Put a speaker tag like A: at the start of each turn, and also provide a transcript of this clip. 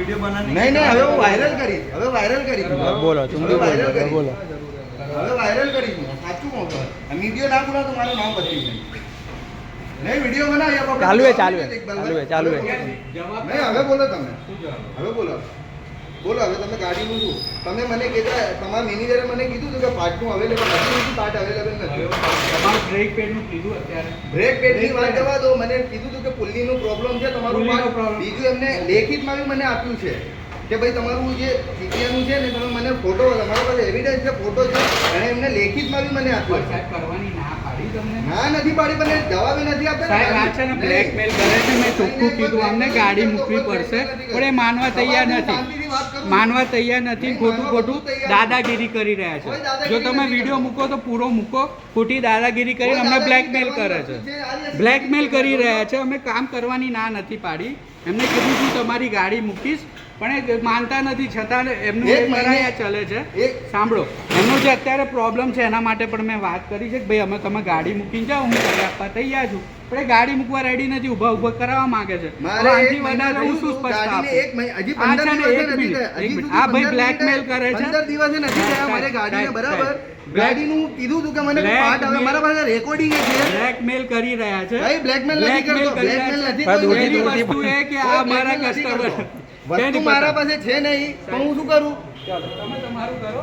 A: video बनाने
B: नहीं नहीं હવે વાયરલ કરી
C: બોલો तुम भी बोलो बोलो
B: હવે વાયરલ કરી સાચું કહું તો વીડિયો ના બોલા તો મારું નામ બદલી નહીં વીડિયો બનાવી આપણે
C: ચાલુ है
B: નહીં હવે બોલો તમે હવે બોલો હવે તમે ગાડીનું શું તમે મને કહેતા તમારા મેનેજરે મને કીધું હતું કે પાર્ટનું અવેલેબલ નથી પાર્ટ અવેલેબલ નથી
A: તમારું બ્રેક પેડનું કીધું અત્યારે
B: બ્રેક પેડની વાત જવા દો મને કીધું હતું કે પુલ્લીનો પ્રોબ્લેમ છે તમારું પાર્ટ બીજું એમને લેખિતમાં બી મને આપ્યું છે કે ભાઈ તમારું જે સીપીએનું છે ને તમે મને ફોટો તમારા પાસે એવિડન્સ છે ફોટો છે અને એમને લેખિતમાં બી મને આપ્યું
A: સાહેબ કરવાની ના પાડી તમને
B: ના નથી પાડી પણ જવાબ નથી આપે
A: સાહેબ આ છે ને બ્લેકમેલ કરે છે મેં ચોખ્ખું કીધું અમને ગાડી મૂકવી પડશે પણ એ માનવા તૈયાર નથી ખોટું દાદાગીરી કરી રહ્યા છે જો તમે વિડીયો મૂકો તો પૂરો મૂકો ખોટી દાદાગીરી કરીને અમને બ્લેકમેલ કરે છે બ્લેકમેલ કરી રહ્યા છે અમે કામ કરવાની ના નથી પાડી એમને કીધું છું તમારી ગાડી મૂકીશ પણ એ માનતા નથી છતાં એમનું કરાયા ચાલે છે સાંભળો એમનો જે અત્યારે પ્રોબ્લેમ છે એના માટે પણ મેં વાત કરી છે કે ભાઈ અમે તમે ગાડી મૂકીને જાઓ હું કરી આપવા તૈયાર છું પણ એ ગાડી મૂકવા રેડી નથી ઊભા કરાવવા માંગે છે આથી વધારે હું શું સ્પષ્ટ આ ભાઈ બ્લેકમેલ કરે છે
B: 15 દિવસે નથી થયા મારે ગાડીને બરાબર ગાડીનું કીધું હતું કે મને પાર્ટ આવે મારા પાસે રેકોર્ડિંગ છે
A: બ્લેકમેલ કરી રહ્યા છે
B: ભાઈ બ્લેકમેલ નથી કરતો બ્લેકમેલ નથી
A: એની વસ્તુ એ કે આ મારા કસ્ટમર
B: વસ્તુ મારા પાસે છે નહીં તો હું શું કરું
A: ચાલો તમે તમારું કરો